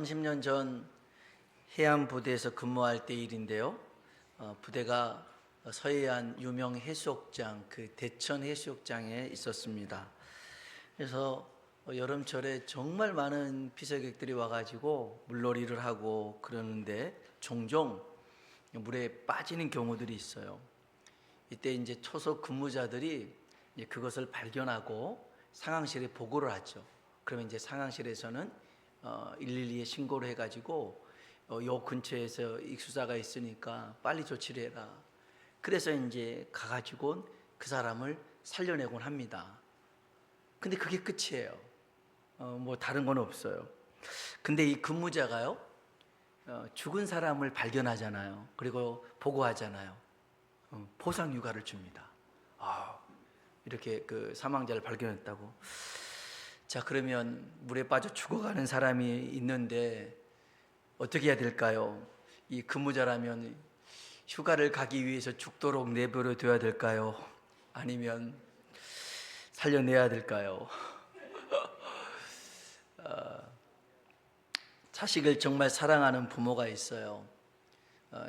30년 전 해안 부대에서 근무할 때 일인데요. 부대가 서해안 유명 해수욕장, 그 대천 해수욕장에 있었습니다. 그래서 여름철에 정말 많은 피서객들이 와가지고 물놀이를 하고 그러는데 종종 물에 빠지는 경우들이 있어요. 이때 이제 초소 근무자들이 이제 그것을 발견하고 상황실에 보고를 하죠. 그러면 이제 상황실에서는 112에 신고를 해가지고 요 근처에서 익수자가 있으니까 빨리 조치를 해라. 그래서 이제 가가지고 그 사람을 살려내곤 합니다. 근데 그게 끝이에요. 뭐 다른 건 없어요. 근데 이 근무자가요, 죽은 사람을 발견하잖아요. 그리고 보고하잖아요. 보상 휴가를 줍니다. 이렇게 그 사망자를 발견했다고. 자, 그러면 물에 빠져 죽어가는 사람이 있는데 어떻게 해야 될까요? 이 근무자라면 휴가를 가기 위해서 죽도록 내버려 둬야 될까요? 아니면 살려내야 될까요? 자식을 정말 사랑하는 부모가 있어요.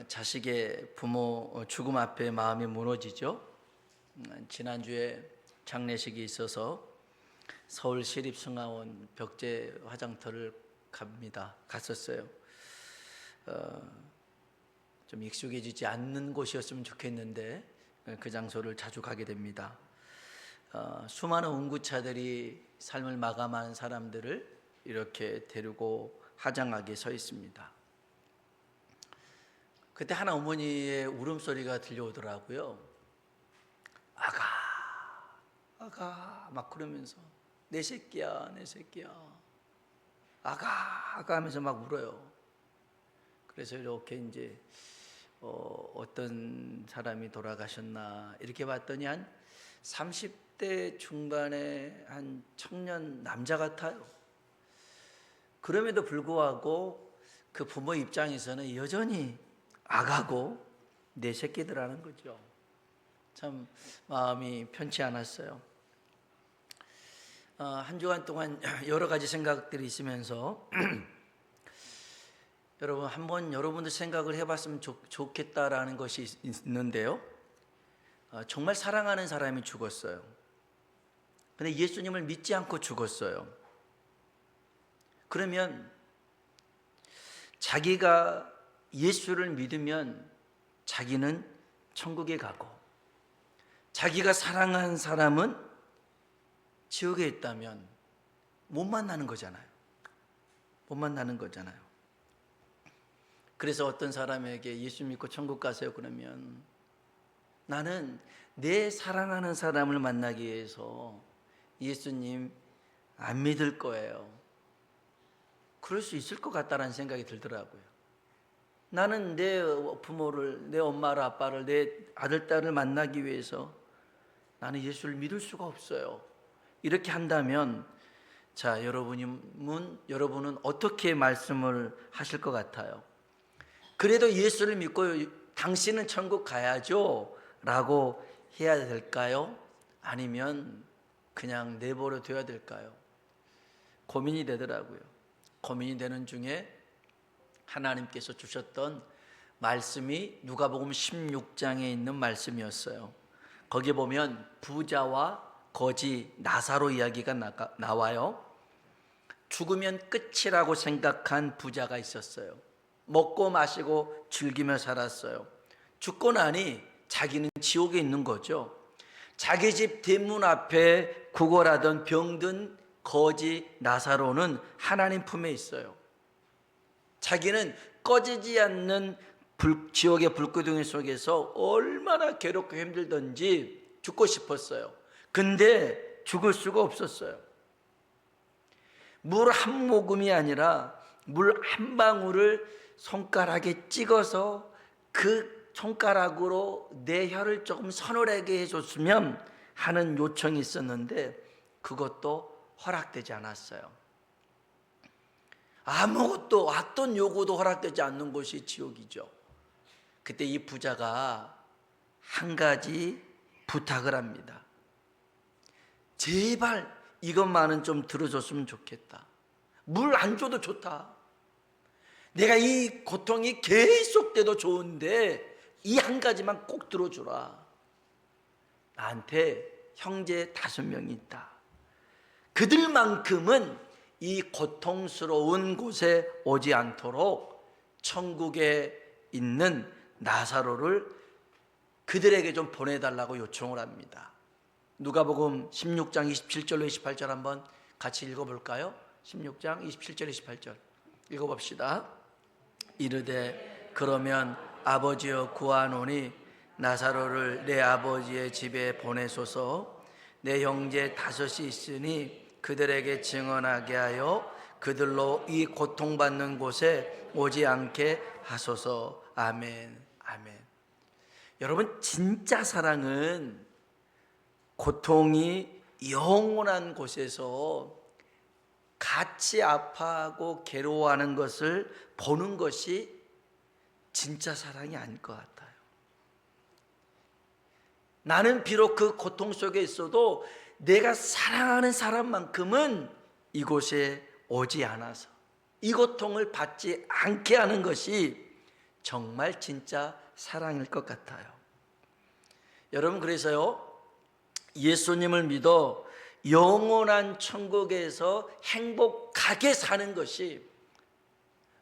자식의 부모 죽음 앞에 마음이 무너지죠. 지난주에 장례식이 있어서 서울시립승하원 벽제 화장터를 갔었어요. 좀 익숙해지지 않는 곳이었으면 좋겠는데 그 장소를 자주 가게 됩니다. 수많은 운구차들이 삶을 마감하는 사람들을 이렇게 데리고 화장하게 서 있습니다. 그때 한 어머니의 울음소리가 들려오더라고요. 아가 막 그러면서 내 새끼야 아가 하면서 막 울어요. 그래서 이렇게 이제 어떤 사람이 돌아가셨나 이렇게 봤더니 한 30대 중반의 한 청년 남자 같아요. 그럼에도 불구하고 그 부모 입장에서는 여전히 아가고 내 새끼들하는 거죠. 참 마음이 편치 않았어요. 한 주간 동안 여러 가지 생각들이 있으면서 여러분 한번 여러분들 생각을 해봤으면 좋겠다라는 것이 있는데요. 정말 사랑하는 사람이 죽었어요. 근데 예수님을 믿지 않고 죽었어요. 그러면 자기가 예수를 믿으면 자기는 천국에 가고 자기가 사랑한 사람은 지옥에 있다면 못 만나는 거잖아요. 못 만나는 거잖아요. 그래서 어떤 사람에게 예수 믿고 천국 가세요 그러면 나는 내 사랑하는 사람을 만나기 위해서 예수님 안 믿을 거예요. 그럴 수 있을 것 같다는 생각이 들더라고요. 나는 내 부모를, 내 엄마를 아빠를, 내 아들 딸을 만나기 위해서 나는 예수를 믿을 수가 없어요. 이렇게 한다면 자, 여러분은 어떻게 말씀을 하실 것 같아요? 그래도 예수를 믿고 당신은 천국 가야죠 라고 해야 될까요? 아니면 그냥 내버려 둬야 될까요? 고민이 되더라고요. 고민이 되는 중에 하나님께서 주셨던 말씀이 누가복음 16장에 있는 말씀이었어요. 거기에 보면 부자와 거지 나사로 이야기가 나와요. 죽으면 끝이라고 생각한 부자가 있었어요. 먹고 마시고 즐기며 살았어요. 죽고 나니 자기는 지옥에 있는 거죠. 자기 집 대문 앞에 구걸하던 병든 거지 나사로는 하나님 품에 있어요. 자기는 꺼지지 않는 지옥의 불구덩이 속에서 얼마나 괴롭고 힘들던지 죽고 싶었어요. 근데 죽을 수가 없었어요. 물 한 모금이 아니라 물 한 방울을 손가락에 찍어서 그 손가락으로 내 혀를 조금 서늘하게 해줬으면 하는 요청이 있었는데 그것도 허락되지 않았어요. 아무것도 어떤 요구도 허락되지 않는 곳이 지옥이죠. 그때 이 부자가 한 가지 부탁을 합니다. 제발 이것만은 좀 들어줬으면 좋겠다. 물 안 줘도 좋다. 내가 이 고통이 계속돼도 좋은데 이 한 가지만 꼭 들어주라. 나한테 형제 5명이 있다. 그들만큼은 이 고통스러운 곳에 오지 않도록 천국에 있는 나사로를 그들에게 좀 보내달라고 요청을 합니다. 누가복음 16장 27절로 28절 한번 같이 읽어볼까요? 16장 27절 28절 읽어봅시다. 이르되 그러면 아버지여 구하노니 나사로를 내 아버지의 집에 보내소서. 내 형제 5이 있으니 그들에게 증언하게 하여 그들로 이 고통받는 곳에 오지 않게 하소서. 아멘. 아멘. 여러분, 진짜 사랑은 고통이 영원한 곳에서 같이 아파하고 괴로워하는 것을 보는 것이 진짜 사랑이 아닐 것 같아요. 나는 비록 그 고통 속에 있어도 내가 사랑하는 사람만큼은 이곳에 오지 않아서 이 고통을 받지 않게 하는 것이 정말 진짜 사랑일 것 같아요. 여러분, 그래서요, 예수님을 믿어 영원한 천국에서 행복하게 사는 것이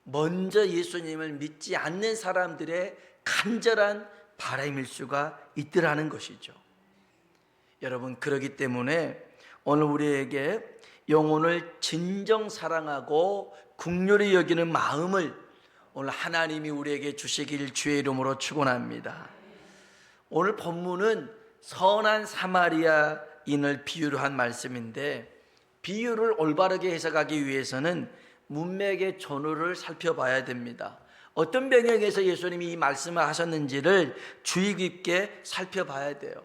먼저 예수님을 믿지 않는 사람들의 간절한 바람일 수가 있더라는 것이죠. 여러분, 그렇기 때문에 오늘 우리에게 영혼을 진정 사랑하고 긍휼히 여기는 마음을 오늘 하나님이 우리에게 주시길 주의 이름으로 축원합니다. 오늘 본문은 선한 사마리아인을 비유로 한 말씀인데, 비유를 올바르게 해석하기 위해서는 문맥의 전후를 살펴봐야 됩니다. 어떤 배경에서 예수님이 이 말씀을 하셨는지를 주의 깊게 살펴봐야 돼요.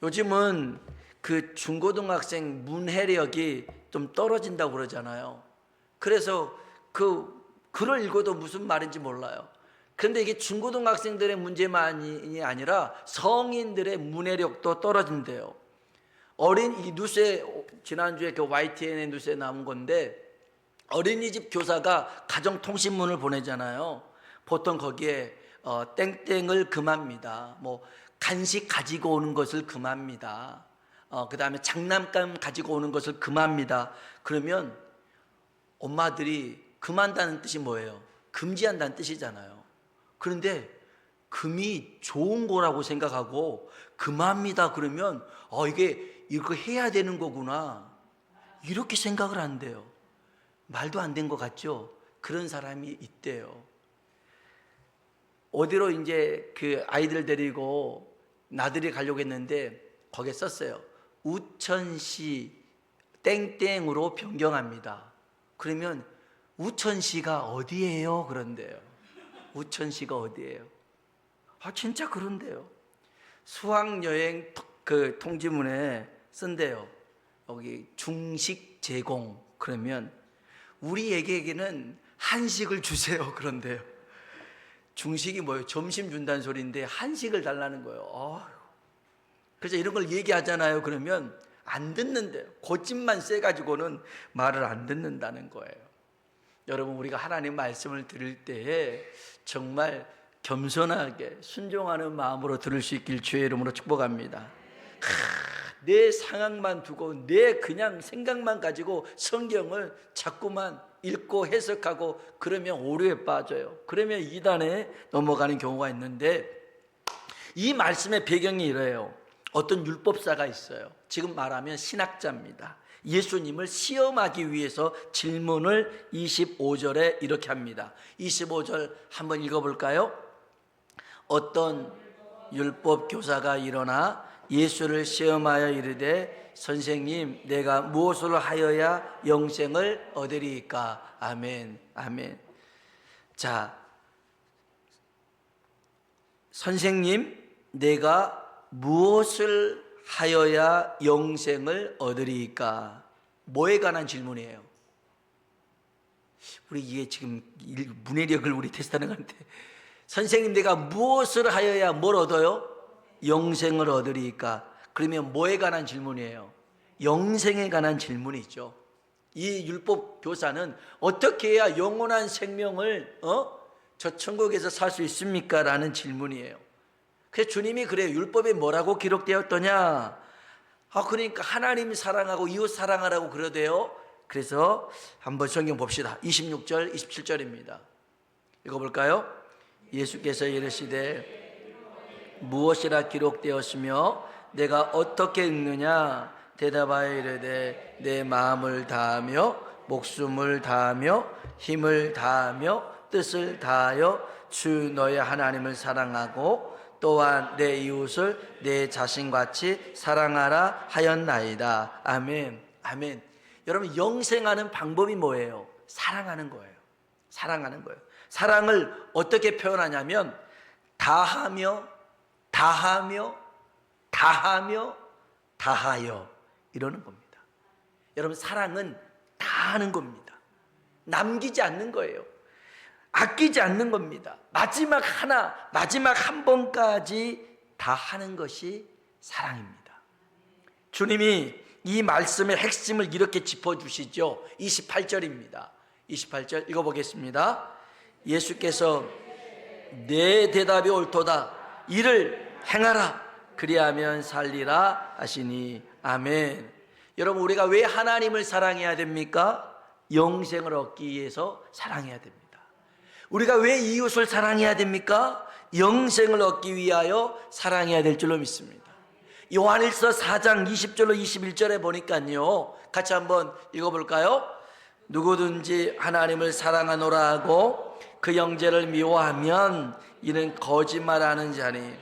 요즘은 그 중고등학생 문해력이 좀 떨어진다고 그러잖아요. 그래서 그 글을 읽어도 무슨 말인지 몰라요. 그런데 이게 중고등학생들의 문제만이 아니라 성인들의 문해력도 떨어진대요. 이 뉴스에, 지난주에 그 YTN의 뉴스에 나온 건데, 어린이집 교사가 가정통신문을 보내잖아요. 보통 거기에 땡땡을 금합니다. 뭐 간식 가지고 오는 것을 금합니다. 그 다음에 장난감 가지고 오는 것을 금합니다. 그러면 엄마들이 금한다는 뜻이 뭐예요? 금지한다는 뜻이잖아요. 그런데 금이 좋은 거라고 생각하고 금합니다 그러면 이게 이거 해야 되는 거구나 이렇게 생각을 한대요. 말도 안 된 것 같죠? 그런 사람이 있대요. 어디로 이제 그 아이들 데리고 나들이 가려고 했는데 거기에 썼어요. 우천시 땡땡으로 변경합니다. 그러면 우천시가 어디예요? 그런데요. 우천시가 어디예요? 진짜 그런데요. 수학여행 그 통지문에 쓴대요. 여기 중식 제공 그러면 우리에게는 한식을 주세요. 그런데요. 중식이 뭐예요? 점심 준다는 소리인데 한식을 달라는 거예요. 그래서 이런 걸 얘기하잖아요. 그러면 안 듣는데요. 고집만 세가지고는 말을 안 듣는다는 거예요. 여러분, 우리가 하나님 말씀을 들을 때에 정말 겸손하게 순종하는 마음으로 들을 수 있길 주의 이름으로 축복합니다. 내 상황만 두고 내 그냥 생각만 가지고 성경을 자꾸만 읽고 해석하고 그러면 오류에 빠져요. 그러면 이단에 넘어가는 경우가 있는데, 이 말씀의 배경이 이래요. 어떤 율법사가 있어요. 지금 말하면 신학자입니다. 예수님을 시험하기 위해서 질문을 25절에 이렇게 합니다. 25절 한번 읽어볼까요? 어떤 율법 교사가 일어나 예수를 시험하여 이르되 선생님, 내가 무엇을 하여야 영생을 얻으리이까? 아멘, 아멘. 자, 선생님, 내가 무엇을 하여야 영생을 얻으리이까? 뭐에 관한 질문이에요? 우리 이게 지금 문해력을 우리 테스트하는 건데, 선생님, 내가 무엇을 하여야 뭘 얻어요? 영생을 얻으리이까? 그러면 뭐에 관한 질문이에요? 영생에 관한 질문이죠. 이 율법 교사는 어떻게 해야 영원한 생명을 저 천국에서 살 수 있습니까? 라는 질문이에요. 그래서 주님이 그래요. 율법에 뭐라고 기록되었더냐? 그러니까 하나님 사랑하고 이웃 사랑하라고 그러대요. 그래서 한번 성경 봅시다. 26절 27절입니다 읽어볼까요? 예수께서 이르시되 무엇이라 기록되었으며 내가 어떻게 읽느냐? 대답하여 이르되 내 마음을 다하며 목숨을 다하며 힘을 다하며 뜻을 다하여 주 너의 하나님을 사랑하고 또한 내 이웃을 내 자신같이 사랑하라 하였나이다. 아멘. 아멘. 여러분, 영생하는 방법이 뭐예요? 사랑하는 거예요. 사랑하는 거예요. 사랑을 어떻게 표현하냐면 다하며 다하며 다하며 다하여 이러는 겁니다. 여러분, 사랑은 다하는 겁니다. 남기지 않는 거예요. 아끼지 않는 겁니다. 마지막 한 번까지 다 하는 것이 사랑입니다. 주님이 이 말씀의 핵심을 이렇게 짚어주시죠. 28절입니다 28절 읽어보겠습니다. 예수께서 내 대답이 옳도다 이를 행하라 그리하면 살리라 하시니. 아멘. 여러분, 우리가 왜 하나님을 사랑해야 됩니까? 영생을 얻기 위해서 사랑해야 됩니다. 우리가 왜 이웃을 사랑해야 됩니까? 영생을 얻기 위하여 사랑해야 될 줄로 믿습니다. 요한일서 4장 20절로 21절에 보니까요, 같이 한번 읽어볼까요? 누구든지 하나님을 사랑하노라 하고 그 형제를 미워하면 이는 거짓말하는 자니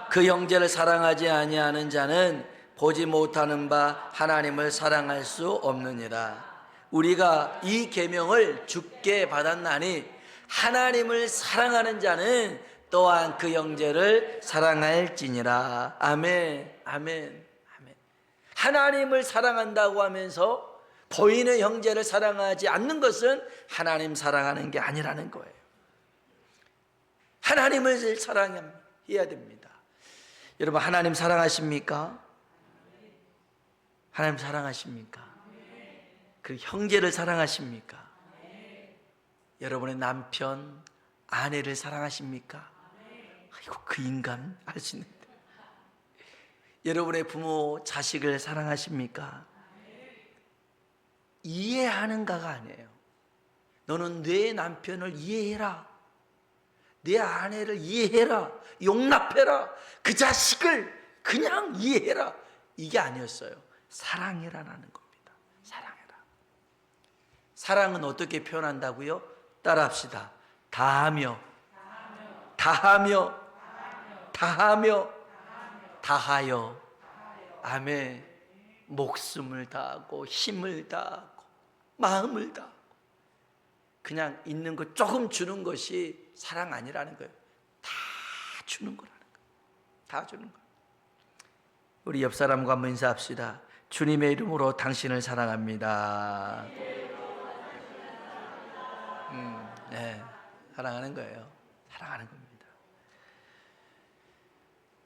그 형제를 사랑하지 아니하는 자는 보지 못하는 바 하나님을 사랑할 수 없느니라. 우리가 이 계명을 주께 받았나니 하나님을 사랑하는 자는 또한 그 형제를 사랑할지니라. 아멘. 아멘. 아멘. 하나님을 사랑한다고 하면서 보이는 형제를 사랑하지 않는 것은 하나님 사랑하는 게 아니라는 거예요. 하나님을 사랑해야 됩니다. 여러분, 하나님 사랑하십니까? 하나님 사랑하십니까? 그 형제를 사랑하십니까? 여러분의 남편, 아내를 사랑하십니까? 아이고, 그 인간 할 수 있는데. 여러분의 부모, 자식을 사랑하십니까? 이해하는가가 아니에요. 너는 내 남편을 이해해라, 내 아내를 이해해라, 용납해라, 그 자식을 그냥 이해해라, 이게 아니었어요. 사랑해라라는 겁니다. 사랑해라. 사랑은 어떻게 표현한다고요? 따라합시다. 다하며 다하며 다하며 다하여. 아멘. 목숨을 다하고 힘을 다하고 마음을 다하고 그냥 있는 것 조금 주는 것이 사랑 아니라는 거예요. 다 주는 거라는 거예요. 다 주는 거예요. 우리 옆 사람과 한번 인사합시다. 주님의 이름으로 당신을 사랑합니다. 네, 사랑하는 거예요. 사랑하는 겁니다.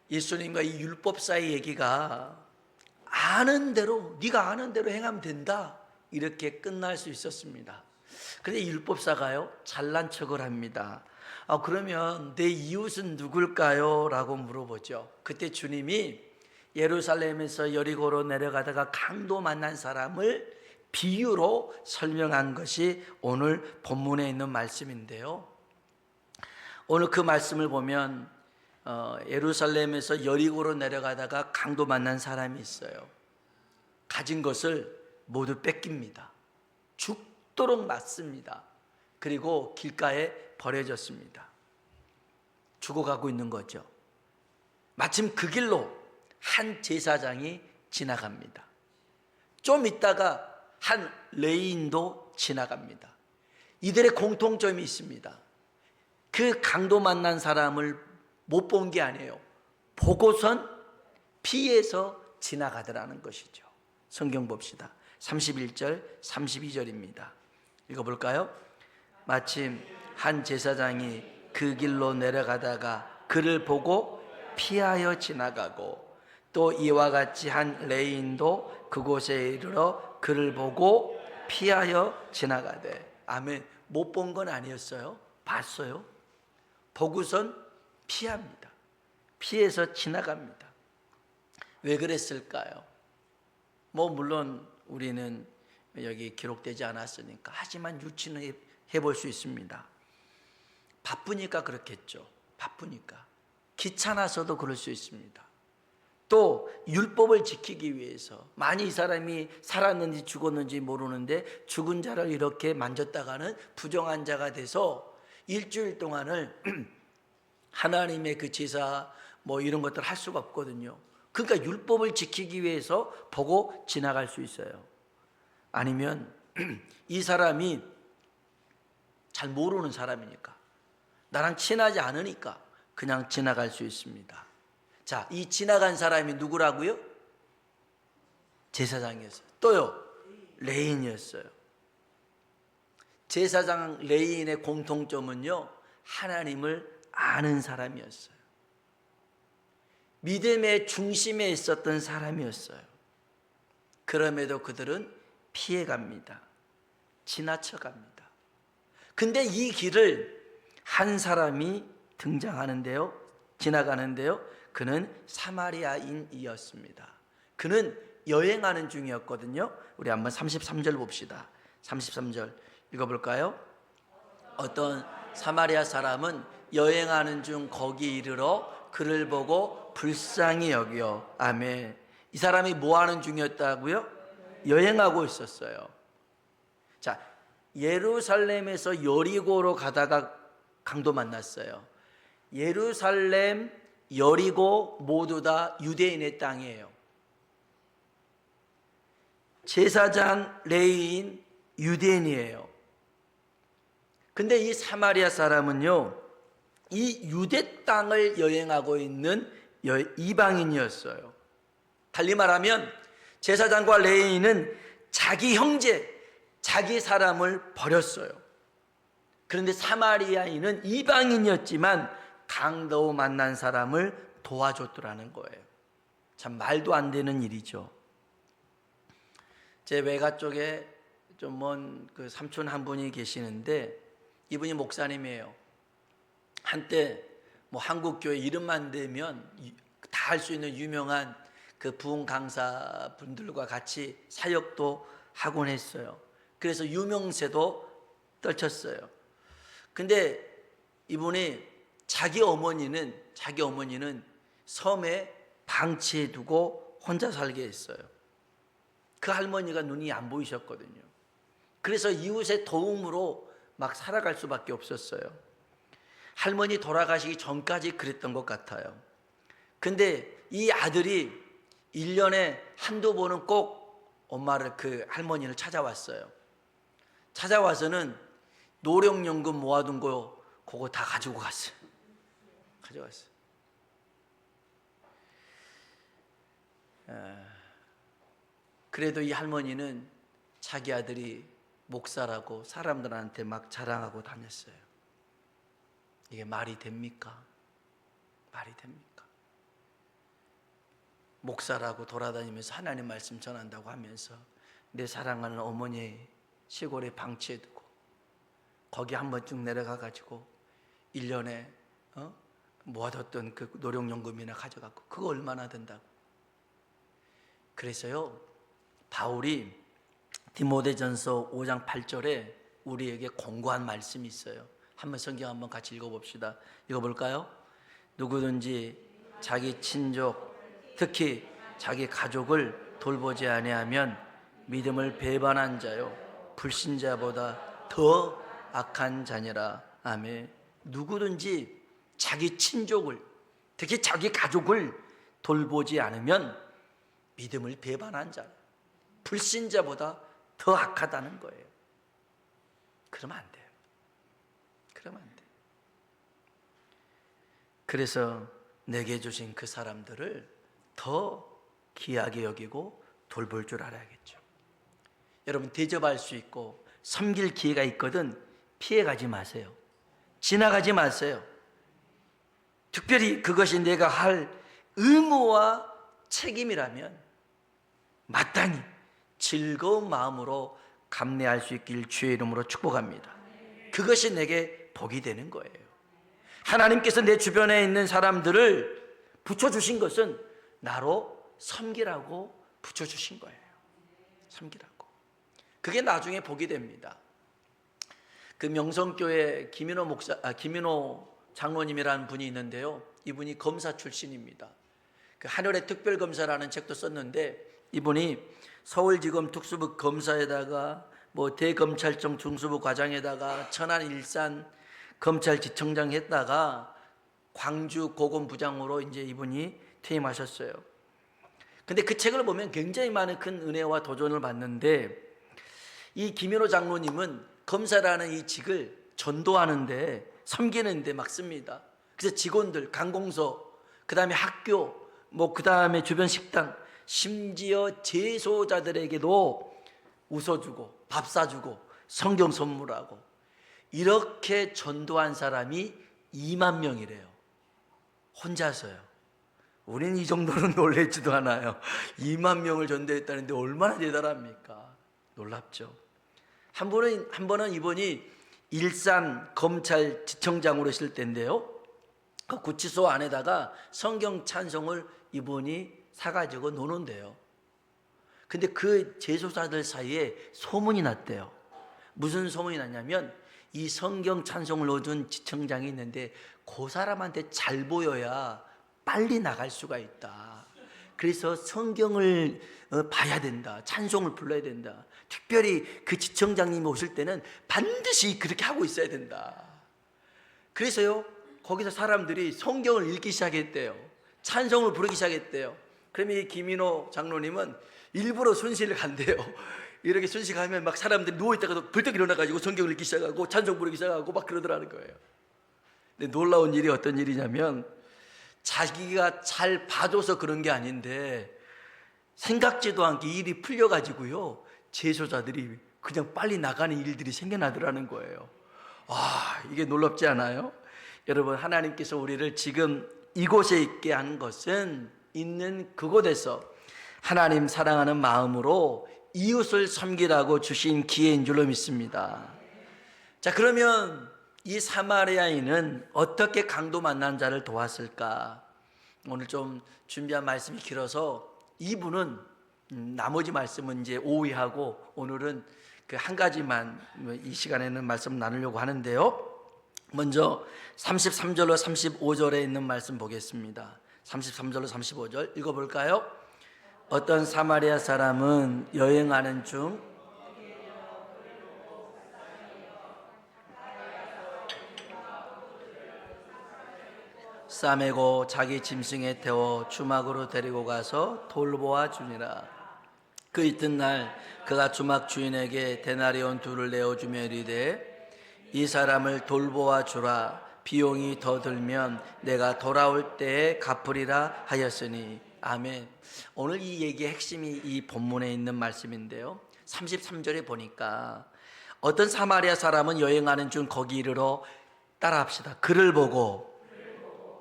예수님과 이 율법사의 얘기가 아는 대로, 네가 아는 대로 행하면 된다, 이렇게 끝날 수 있었습니다. 그런데 율법사가요, 잘난 척을 합니다. 그러면 내 이웃은 누굴까요? 라고 물어보죠. 그때 주님이 예루살렘에서 여리고로 내려가다가 강도 만난 사람을 비유로 설명한 것이 오늘 본문에 있는 말씀인데요, 오늘 그 말씀을 보면 예루살렘에서 여리고로 내려가다가 강도 만난 사람이 있어요. 가진 것을 모두 뺏깁니다. 죽도록 맞습니다. 그리고 길가에 버려졌습니다. 죽어가고 있는 거죠. 마침 그 길로 한 제사장이 지나갑니다. 좀 있다가 한 레위인도 지나갑니다. 이들의 공통점이 있습니다. 그 강도 만난 사람을 못 본 게 아니에요. 보고선 피해서 지나가더라는 것이죠. 성경 봅시다. 31절 32절입니다 읽어볼까요? 마침 한 제사장이 그 길로 내려가다가 그를 보고 피하여 지나가고 또 이와 같이 한 레위인도 그곳에 이르러 그를 보고 피하여 지나가되. 아멘. 못 본 건 아니었어요. 봤어요. 보고선 피합니다. 피해서 지나갑니다. 왜 그랬을까요? 물론 우리는 여기 기록되지 않았으니까, 하지만 유추는 해볼 수 있습니다. 바쁘니까 그렇겠죠. 바쁘니까. 귀찮아서도 그럴 수 있습니다. 또 율법을 지키기 위해서, 만약 이 사람이 살았는지 죽었는지 모르는데 죽은 자를 이렇게 만졌다가는 부정한 자가 돼서 일주일 동안을 하나님의 그 제사 이런 것들 할 수가 없거든요. 그러니까 율법을 지키기 위해서 보고 지나갈 수 있어요. 아니면 이 사람이 잘 모르는 사람이니까, 나랑 친하지 않으니까 그냥 지나갈 수 있습니다. 자, 이 지나간 사람이 누구라고요? 제사장이었어요. 또요, 레인이었어요. 제사장 레인의 공통점은요, 하나님을 아는 사람이었어요. 믿음의 중심에 있었던 사람이었어요. 그럼에도 그들은 피해갑니다. 지나쳐갑니다. 근데 이 길을 한 사람이 등장하는데요, 지나가는데요, 그는 사마리아인이었습니다. 그는 여행하는 중이었거든요. 우리 한번 33절 봅시다. 33절 읽어볼까요? 어떤 사마리아 사람은 여행하는 중 거기 이르러 그를 보고 불쌍히 여겨. 아멘. 이 사람이 뭐 하는 중이었다고요? 여행하고 있었어요. 자, 예루살렘에서 여리고로 가다가 강도 만났어요. 예루살렘, 여리고 모두 다 유대인의 땅이에요. 제사장 레위인 유대인이에요. 근데 이 사마리아 사람은요, 이 유대 땅을 여행하고 있는 이방인이었어요. 달리 말하면 제사장과 레위인은 자기 형제, 자기 사람을 버렸어요. 그런데 사마리아인은 이방인이었지만 강도 만난 사람을 도와줬더라는 거예요. 참 말도 안 되는 일이죠. 제 외가 쪽에 좀 먼 그 삼촌 한 분이 계시는데, 이분이 목사님이에요. 한때 한국 교회 이름만 대면 다 할 수 있는 유명한 그 부흥 강사 분들과 같이 사역도 하곤 했어요. 그래서 유명세도 떨쳤어요. 근데 이분이 자기 어머니는 섬에 방치해 두고 혼자 살게 했어요. 그 할머니가 눈이 안 보이셨거든요. 그래서 이웃의 도움으로 막 살아갈 수밖에 없었어요. 할머니 돌아가시기 전까지 그랬던 것 같아요. 근데 이 아들이 1년에 한두 번은 꼭 엄마를, 그 할머니를 찾아왔어요. 찾아와서는 노령연금 모아둔 거 그거 다 가지고 갔어요. 가져갔어요. 그래도 이 할머니는 자기 아들이 목사라고 사람들한테 막 자랑하고 다녔어요. 이게 말이 됩니까? 말이 됩니까? 목사라고 돌아다니면서 하나님 말씀 전한다고 하면서 내 사랑하는 어머니 시골에 방치해두고 거기 한 번쯤 내려가 가지고 1년에 모아뒀던 그 노령연금이나 가져가고, 그거 얼마나 된다고. 그래서요, 바울이 디모데전서 5장 8절에 우리에게 권고한 말씀이 있어요. 한번 성경 한번 같이 읽어봅시다. 읽어볼까요? 누구든지 자기 친족, 특히 자기 가족을 돌보지 아니하면 믿음을 배반한 자요, 불신자보다 더 악한 자니라. 아멘. 누구든지 자기 친족을, 특히 자기 가족을 돌보지 않으면 믿음을 배반한 자, 불신자보다 더 악하다는 거예요. 그러면 안 돼요. 그러면 안 돼요. 그래서 내게 주신 그 사람들을 더 귀하게 여기고 돌볼 줄 알아야겠죠. 여러분, 대접할 수 있고 섬길 기회가 있거든 피해가지 마세요. 지나가지 마세요. 특별히 그것이 내가 할 의무와 책임이라면 마땅히 즐거운 마음으로 감내할 수 있길 주의 이름으로 축복합니다. 그것이 내게 복이 되는 거예요. 하나님께서 내 주변에 있는 사람들을 붙여주신 것은 나로 섬기라고 붙여주신 거예요. 섬기라고. 그게 나중에 복이 됩니다. 그 명성교회 김인호 장로님이라는 분이 있는데요. 이분이 검사 출신입니다. 그 하늘의 특별검사라는 책도 썼는데, 이분이 서울지검 특수부 검사에다가 뭐 대검찰청 중수부 과장에다가 천안 일산 검찰지청장 했다가 광주 고검부장으로 이제 이분이 퇴임하셨어요. 근데 그 책을 보면 굉장히 많은 큰 은혜와 도전을 받는데, 이 김인호 장로님은 검사라는 이 직을 전도하는데, 섬기는데 막 씁니다. 그래서 직원들, 관공서, 그 다음에 학교, 그 다음에 주변 식당, 심지어 재소자들에게도 웃어주고 밥 사주고 성경 선물하고, 이렇게 전도한 사람이 2만 명이래요. 혼자서요. 우리는 이 정도는 놀라지도 않아요. 2만 명을 전도했다는데 얼마나 대단합니까? 놀랍죠. 한 번은 이분이 일산 검찰지청장으로 있을 때인데요, 그 구치소 안에다가 성경 찬송을 이분이 사가지고 노는데요. 근데 그 재소자들 사이에 소문이 났대요. 무슨 소문이 났냐면, 이 성경 찬송을 얻은 지청장이 있는데 그 사람한테 잘 보여야 빨리 나갈 수가 있다. 그래서 성경을 봐야 된다. 찬송을 불러야 된다. 특별히 그 지청장님이 오실 때는 반드시 그렇게 하고 있어야 된다. 그래서요, 거기서 사람들이 성경을 읽기 시작했대요. 찬송을 부르기 시작했대요. 그러면 이 김인호 장로님은 일부러 순시를 간대요. 이렇게 순식하면 막 사람들이 누워있다가도 벌떡 일어나가지고 성경을 읽기 시작하고 찬송 부르기 시작하고 막 그러더라는 거예요. 근데 놀라운 일이 어떤 일이냐면, 자기가 잘 봐줘서 그런 게 아닌데 생각지도 않게 일이 풀려가지고요, 재소자들이 그냥 빨리 나가는 일들이 생겨나더라는 거예요. 와, 이게 놀랍지 않아요? 여러분, 하나님께서 우리를 지금 이곳에 있게 한 것은 있는 그곳에서 하나님 사랑하는 마음으로 이웃을 섬기라고 주신 기회인 줄로 믿습니다. 자, 그러면 이 사마리아인은 어떻게 강도 만난 자를 도왔을까? 오늘 좀 준비한 말씀이 길어서 이분은 나머지 말씀은 이제 오후하고 오늘은 그 한 가지만 이 시간에는 말씀 나누려고 하는데요. 먼저 33절로 35절에 있는 말씀 보겠습니다. 33절로 35절 읽어볼까요? 어떤 사마리아 사람은 여행하는 중 싸매고 자기 짐승에 태워 주막으로 데리고 가서 돌보아 주니라. 그 이튿날 그가 주막 주인에게 데나리온 2를 내어주며 이르되, 이 사람을 돌보아 주라. 비용이 더 들면 내가 돌아올 때에 갚으리라 하였으니. 아멘. 오늘 이 얘기의 핵심이 이 본문에 있는 말씀인데요, 33절에 보니까 어떤 사마리아 사람은 여행하는 중 거기 이르러, 따라합시다. 그를 보고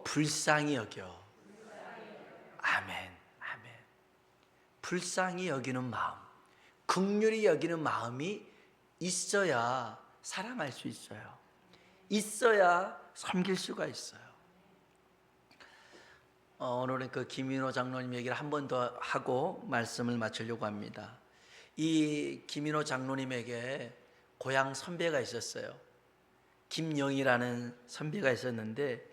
불쌍히 여겨. 아멘, 아멘. 불쌍히 여기는 마음, 긍휼히 여기는 마음이 있어야 사랑할 수 있어요. 있어야 섬길 수가 있어요. 오늘은 그 김인호 장로님 얘기를 한 번 더 하고 말씀을 마치려고 합니다. 이 김인호 장로님에게 고향 선배가 있었어요. 김영이라는 선배가 있었는데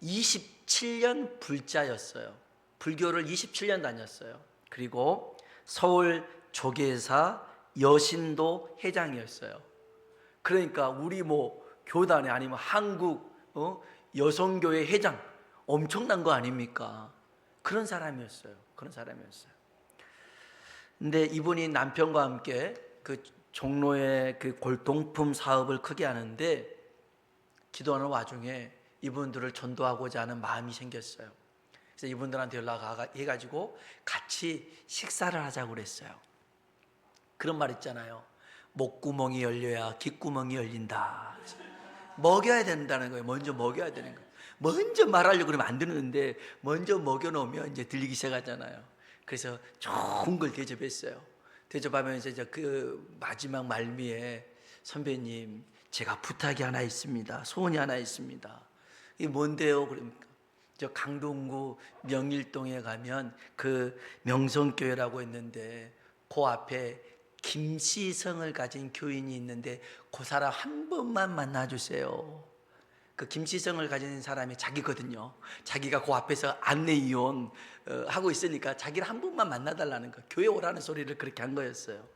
27년 불자였어요. 불교를 27년 다녔어요. 그리고 서울 조계사 여신도 회장이었어요. 그러니까 우리 교단에 아니면 한국 여성교회 회장, 엄청난 거 아닙니까? 그런 사람이었어요. 그런 사람이었어요. 근데 이분이 남편과 함께 그 종로의 그 골동품 사업을 크게 하는데, 기도하는 와중에 이분들을 전도하고자 하는 마음이 생겼어요. 그래서 이분들한테 연락해가지고 같이 식사를 하자고 그랬어요. 그런 말 있잖아요. 목구멍이 열려야 귓구멍이 열린다. 먹여야 된다는 거예요. 먼저 먹여야 되는 거예요. 먼저 말하려고 그러면 안 듣는데 먼저 먹여놓으면 이제 들리기 시작하잖아요. 그래서 좋은 걸 대접했어요. 대접하면서 이제 그 마지막 말미에 선배님 제가 부탁이 하나 있습니다. 소원이 하나 있습니다. 이게 뭔데요? 그러니까 저 강동구 명일동에 가면 그 명성교회라고 있는데 그 앞에 김시성을 가진 교인이 있는데 그 사람 한 번만 만나주세요. 그 김시성을 가진 사람이 자기거든요. 자기가 그 앞에서 안내 이혼 하고 있으니까 자기를 한 번만 만나달라는 거. 교회 오라는 소리를 그렇게 한 거였어요.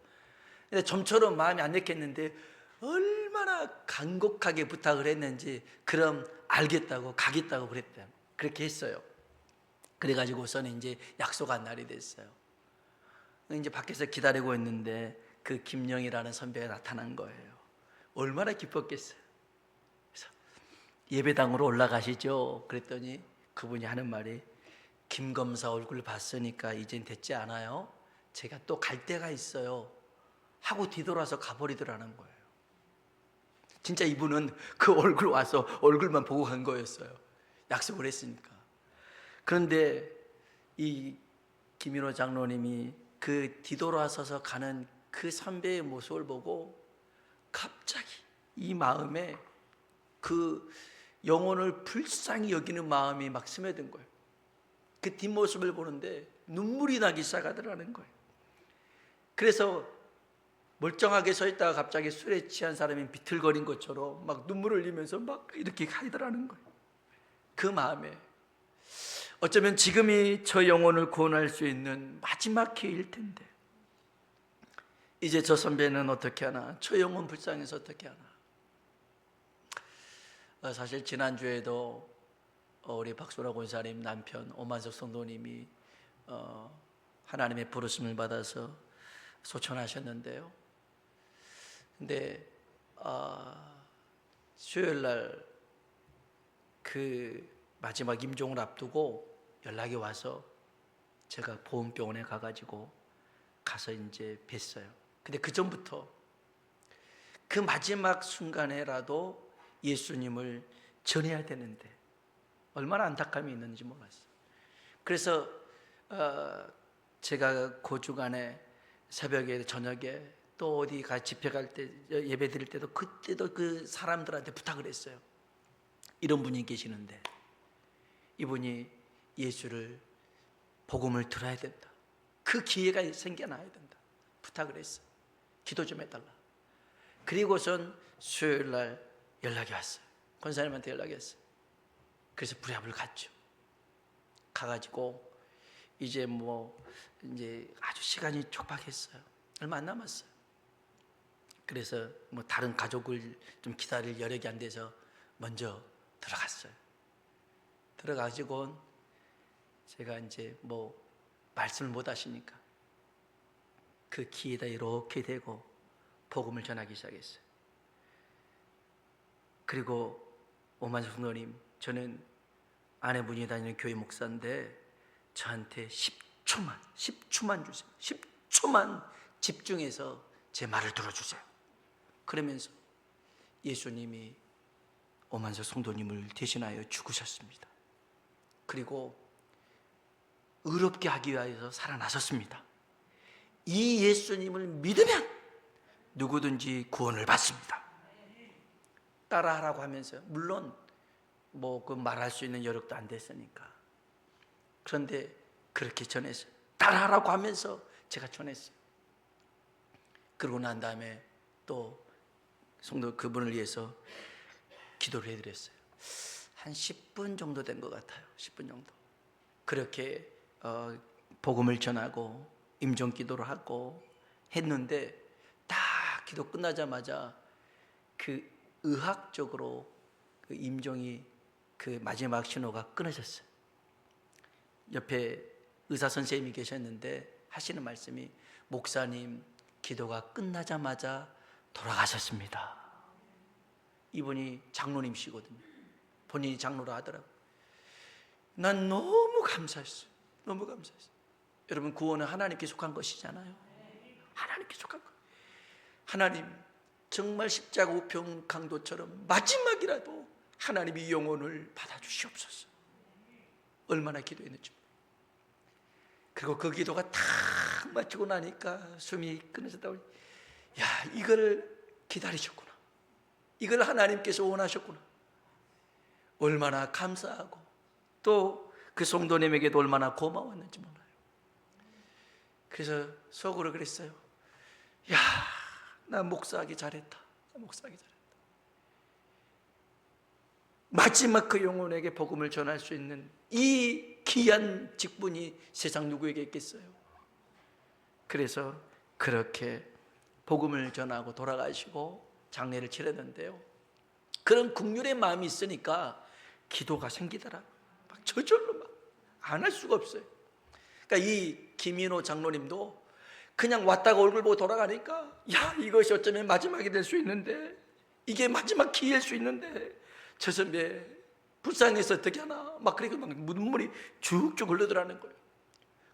근데 좀처럼 마음이 안 약했는데 얼마나 간곡하게 부탁을 했는지 그럼 알겠다고 가겠다고 그랬대요. 그렇게 했어요. 그래가지고서는 이제 약속한 날이 됐어요. 이제 밖에서 기다리고 있는데 그 김영이라는 선배가 나타난 거예요. 얼마나 기뻤겠어요. 그래서 예배당으로 올라가시죠. 그랬더니 그분이 하는 말이 김 검사 얼굴 봤으니까 이젠 됐지 않아요? 제가 또 갈 데가 있어요. 하고 뒤돌아서 가버리더라는 거예요. 진짜 이분은 그 얼굴 와서 얼굴만 보고 간 거였어요. 약속을 했으니까. 그런데 이 김인호 장로님이 그 뒤돌아서서 가는 그 선배의 모습을 보고 갑자기 이 마음에 그 영혼을 불쌍히 여기는 마음이 막 스며든 거예요. 그 뒷모습을 보는데 눈물이 나기 시작하더라는 거예요. 그래서 멀쩡하게 서 있다가 갑자기 술에 취한 사람이 비틀거린 것처럼 막 눈물을 흘리면서 막 이렇게 하더라는 거예요. 그 마음에 어쩌면 지금이 저 영혼을 구원할 수 있는 마지막 기회일 텐데 이제 저 선배는 어떻게 하나? 저 영혼 불쌍해서 어떻게 하나? 사실 지난주에도 우리 박소라 권사님 남편 오만석 성도님이 하나님의 부르심을 받아서 소천하셨는데요. 근데 수요일날 그 마지막 임종을 앞두고 연락이 와서 제가 보험병원에 가서 이제 뵀어요. 근데 그 전부터 그 마지막 순간에라도 예수님을 전해야 되는데 얼마나 안타까움이 있는지 몰랐어요. 그래서 제가 그 주간에 새벽에 저녁에 또 어디 집회 갈 때 예배 드릴 때도 그때도 그 사람들한테 부탁을 했어요. 이런 분이 계시는데 이분이 예수를 복음을 들어야 된다. 그 기회가 생겨나야 된다. 부탁을 했어요. 기도 좀 해달라. 그리고선 수요일날 연락이 왔어요. 권사님한테 연락이 왔어요. 그래서 불합을 갔죠. 가가지고 이제 아주 시간이 촉박했어요. 얼마 안 남았어요. 그래서 다른 가족을 좀 기다릴 여력이 안 돼서 먼저 들어갔어요. 들어가지고 제가 이제 말씀을 못 하시니까 그 귀에다 이렇게 대고 복음을 전하기 시작했어요. 그리고 오만석 성도님, 저는 아내분이 다니는 교회 목사인데 저한테 10초만 주세요. 10초만 집중해서 제 말을 들어주세요. 그러면서 예수님이 오만석 성도님을 대신하여 죽으셨습니다. 그리고 의롭게 하기 위하여서 살아나셨습니다. 이 예수님을 믿으면 누구든지 구원을 받습니다. 따라하라고 하면서 물론 그 말할 수 있는 여력도 안 됐으니까 그런데 그렇게 전했어요. 따라하라고 하면서 제가 전했어요. 그러고 난 다음에 또 성도 그분을 위해서 기도를 해드렸어요. 한 10분 정도 된 것 같아요. 10분 정도. 그렇게 복음을 전하고 임종 기도를 하고 했는데 딱 기도 끝나자마자 그 의학적으로 그 임종이 그 마지막 신호가 끊어졌어요. 옆에 의사 선생님이 계셨는데 하시는 말씀이 목사님 기도가 끝나자마자 돌아가셨습니다. 이분이 장로님이시거든요. 본인이 장로라 하더라고요. 난 너무 감사했어요. 너무 감사했어요. 여러분 구원은 하나님께 속한 것이잖아요. 하나님께 속한 것. 하나님 정말 십자가 우편 강도처럼 마지막이라도 하나님이 영혼을 받아주시옵소서. 얼마나 기도했는지. 그리고 그 기도가 탁 마치고 나니까 숨이 끊어졌다. 야, 이걸 기다리셨구나. 이걸 하나님께서 원하셨구나. 얼마나 감사하고 또 그 성도님에게도 얼마나 고마웠는지 몰라요. 그래서 속으로 그랬어요. 야, 나 목사하기 잘했다. 목사하기 잘했다. 마지막 그 영혼에게 복음을 전할 수 있는 이 귀한 직분이 세상 누구에게 있겠어요? 그래서 그렇게 복음을 전하고 돌아가시고 장례를 치렀는데요, 그런 국률의 마음이 있으니까 기도가 생기더라. 막 저절로 막 안 할 수가 없어요. 그러니까 이 김인호 장로님도 그냥 왔다가 얼굴 보고 돌아가니까, 야, 이것이 어쩌면 마지막이 될 수 있는데, 이게 마지막 기회일 수 있는데 저 선배 불쌍해서 어떻게 하나, 막 그렇게 막 눈물이 쭉쭉 흘러들어가는 거예요.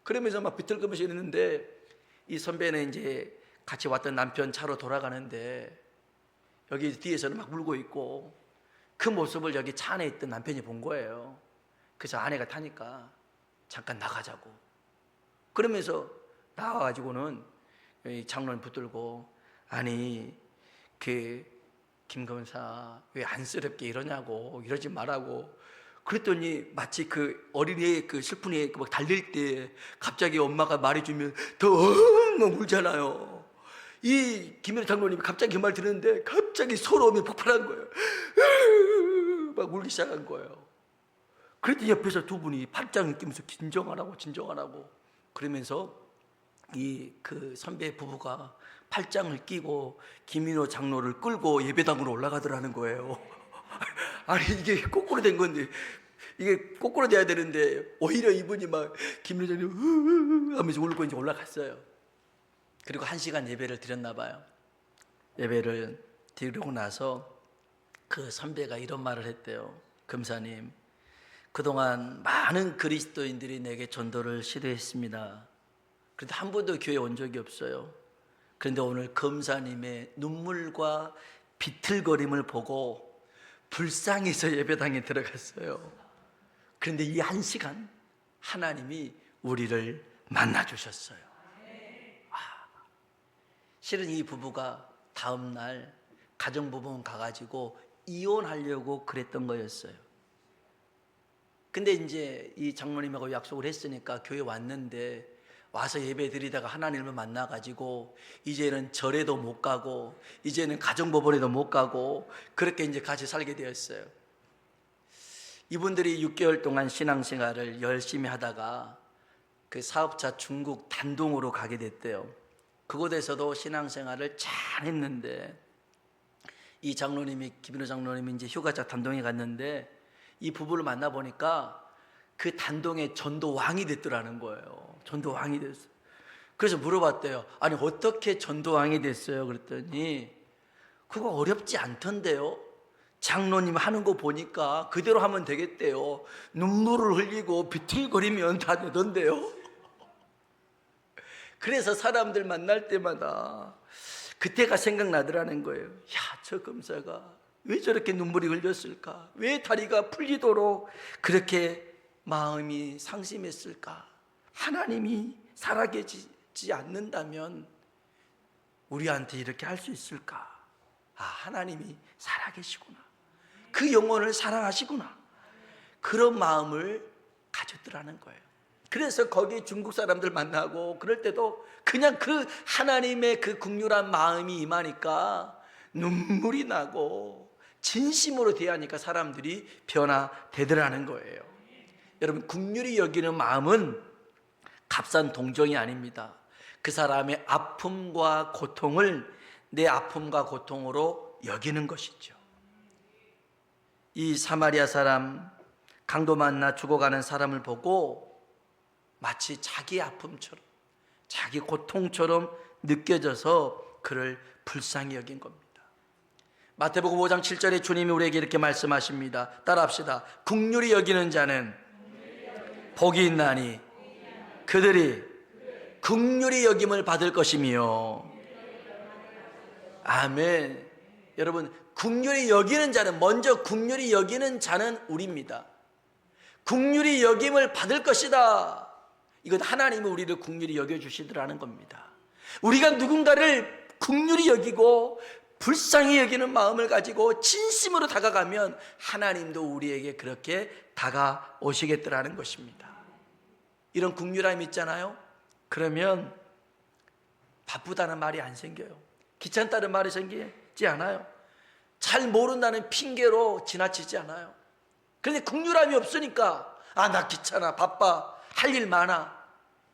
그러면서 막 비틀거면서 있는데, 이 선배는 이제 같이 왔던 남편 차로 돌아가는데 여기 뒤에서는 막 울고 있고, 그 모습을 여기 차 안에 있던 남편이 본 거예요. 그래서 아내가 타니까 잠깐 나가자고 그러면서 나와가지고는 이 장로님 붙들고, 아니 그 김검사 왜 안쓰럽게 이러냐고, 이러지 말라고. 그랬더니 마치 그 어린애 그 슬픈 애 막 달릴 때 갑자기 엄마가 말해주면 더 엉엉 울잖아요. 이 김현우 장로님이 갑자기 그 말 들었는데 갑자기 서러움이 폭발한 거예요. 막 울기 시작한 거예요. 그랬더니 옆에서 두 분이 팔짱을 끼면서 진정하라고 그러면서 이 그 선배 부부가 팔짱을 끼고 김인호 장로를 끌고 예배당으로 올라가더라는 거예요. 아니 이게 거꾸로 된 건데, 이게 거꾸로 돼야 되는데 오히려 이분이 막 김인호 장로 하면서 울고 이제 올라갔어요. 그리고 1시간 예배를 드렸나 봐요. 예배를 드리고 나서 그 선배가 이런 말을 했대요. 검사님, 그동안 많은 그리스도인들이 내게 전도를 시도했습니다. 그런데 한 번도 교회 온 적이 없어요. 그런데 오늘 검사님의 눈물과 비틀거림을 보고 불쌍해서 예배당에 들어갔어요. 그런데 이 1시간 하나님이 우리를 만나주셨어요. 실은 이 부부가 다음 날 가정법원 가가지고 이혼하려고 그랬던 거였어요. 근데 이제 이 장로님하고 약속을 했으니까 교회 왔는데, 와서 예배 드리다가 하나님을 만나가지고 이제는 절에도 못 가고 이제는 가정법원에도 못 가고 그렇게 이제 같이 살게 되었어요. 이분들이 6개월 동안 신앙생활을 열심히 하다가 그 사업자 중국 단동으로 가게 됐대요. 그곳에서도 신앙생활을 잘 했는데, 이 장로님이, 김인호 장로님이 이제 휴가차 단동에 갔는데 이 부부를 만나보니까 그 단동의 전도왕이 됐더라는 거예요. 전도왕이 됐어요. 그래서 물어봤대요. 아니 어떻게 전도왕이 됐어요? 그랬더니 그거 어렵지 않던데요. 장로님 하는 거 보니까 그대로 하면 되겠대요. 눈물을 흘리고 비틀거리면 다 되던데요. 그래서 사람들 만날 때마다 그때가 생각나더라는 거예요. 야, 저 검사가 왜 저렇게 눈물이 흘렸을까? 왜 다리가 풀리도록 그렇게 마음이 상심했을까? 하나님이 살아계시지 않는다면 우리한테 이렇게 할 수 있을까? 아, 하나님이 살아계시구나. 그 영혼을 사랑하시구나. 그런 마음을 가졌더라는 거예요. 그래서 거기 중국 사람들 만나고 그럴 때도 그냥 그 하나님의 그 긍휼한 마음이 임하니까 눈물이 나고 진심으로 대하니까 사람들이 변화되더라는 거예요. 여러분, 긍휼히 여기는 마음은 값싼 동정이 아닙니다. 그 사람의 아픔과 고통을 내 아픔과 고통으로 여기는 것이죠. 이 사마리아 사람, 강도 만나 죽어가는 사람을 보고 마치 자기 아픔처럼, 자기 고통처럼 느껴져서 그를 불쌍히 여긴 겁니다. 마태복음 5장 7절에 주님이 우리에게 이렇게 말씀하십니다. 따라합시다. 긍휼히 여기는 자는 복이 있나니 그들이 긍휼히 여김을 받을 것이며. 아멘. 여러분, 긍휼히 여기는 자는, 먼저 긍휼히 여기는 자는 우리입니다. 긍휼히 여김을 받을 것이다. 이건 하나님이 우리를 긍휼히 여겨주시더라는 겁니다. 우리가 누군가를 긍휼히 여기고 불쌍히 여기는 마음을 가지고 진심으로 다가가면 하나님도 우리에게 그렇게 다가오시겠더라는 것입니다. 이런 긍휼함이 있잖아요. 그러면 바쁘다는 말이 안 생겨요. 귀찮다는 말이 생기지 않아요. 잘 모른다는 핑계로 지나치지 않아요. 그런데 긍휼함이 없으니까 나 귀찮아, 바빠, 할 일 많아,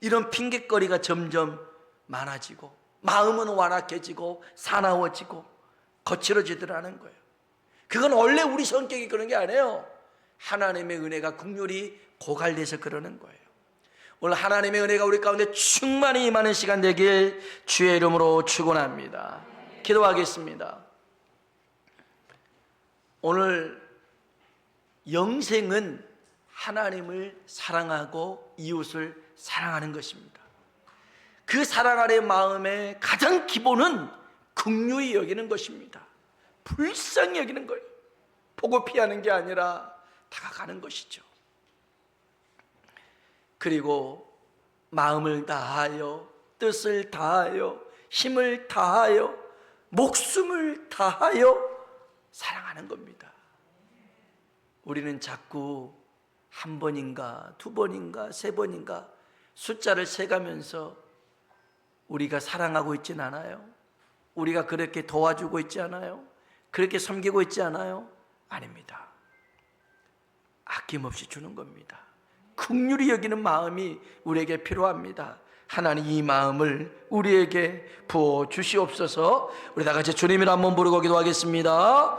이런 핑계거리가 점점 많아지고 마음은 완악해지고 사나워지고 거칠어지더라는 거예요. 그건 원래 우리 성격이 그런 게 아니에요. 하나님의 은혜가 긍휼이 고갈돼서 그러는 거예요. 오늘 하나님의 은혜가 우리 가운데 충만히 임하는 시간 되길 주의 이름으로 축원합니다. 기도하겠습니다. 오늘 영생은 하나님을 사랑하고 이웃을 사랑하는 것입니다. 그 사랑하는 마음의 가장 기본은 긍휼히 여기는 것입니다. 불쌍히 여기는 거예요. 보고 피하는 게 아니라 다가가는 것이죠. 그리고 마음을 다하여, 뜻을 다하여, 힘을 다하여, 목숨을 다하여 사랑하는 겁니다. 우리는 자꾸 한 번인가 두 번인가 세 번인가 숫자를 세가면서 우리가 사랑하고 있진 않아요. 우리가 그렇게 도와주고 있지 않아요. 그렇게 섬기고 있지 않아요. 아닙니다. 아낌없이 주는 겁니다. 긍휼히 여기는 마음이 우리에게 필요합니다. 하나님 이 마음을 우리에게 부어 주시옵소서. 우리 다 같이 주님을 한번 부르고 기도하겠습니다.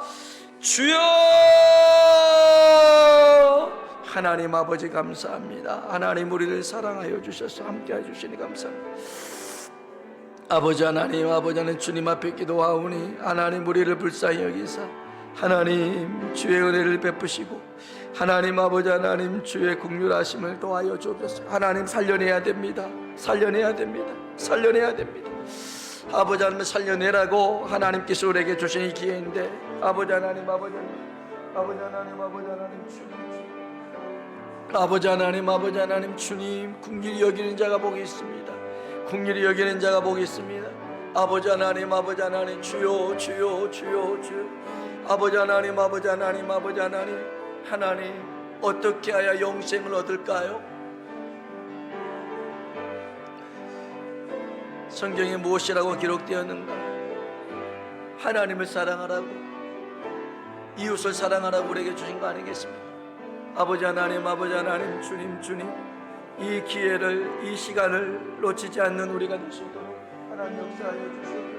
주여! 하나님 아버지 감사합니다. 하나님 우리를 사랑하여 주셔서 함께해 주시니 감사합니다. 아버지 하나님, 아버지 하나님 주님 앞에 기도하오니 하나님 우리를 불쌍히 여기사 하나님 주의 은혜를 베푸시고 하나님 아버지 하나님 주의 긍휼하심을 도하여 주옵소서. 하나님 살려내야 됩니다. 살려내야 됩니다. 살려내야 됩니다. 아버지 하나님 살려내라고 하나님께서 우리에게 주신 이 기회인데 아버지 하나님, 아버지 하나님, 아버지 하나님, 아버지 하나님 주님, 아버지 하나님, 아버지 하나님 주님, 긍휼히 여기는 자가 복이 있습니다. 긍휼히 여기는 자가 복이 있습니다. 아버지 하나님, 아버지 하나님 주여, 주여, 주여, 주여. 아버지 하나님, 아버지 하나님, 아버지 하나님, 하나님 어떻게 하여 영생을 얻을까요? 성경에 무엇이라고 기록되었는가? 하나님을 사랑하라고, 이웃을 사랑하라고 우리에게 주신 거 아니겠습니까? 아버지 하나님, 아버지 하나님 주님, 주님 이 기회를, 이 시간을 놓치지 않는 우리가 될 수 있도록 하나님 역사하여 주시옵소서.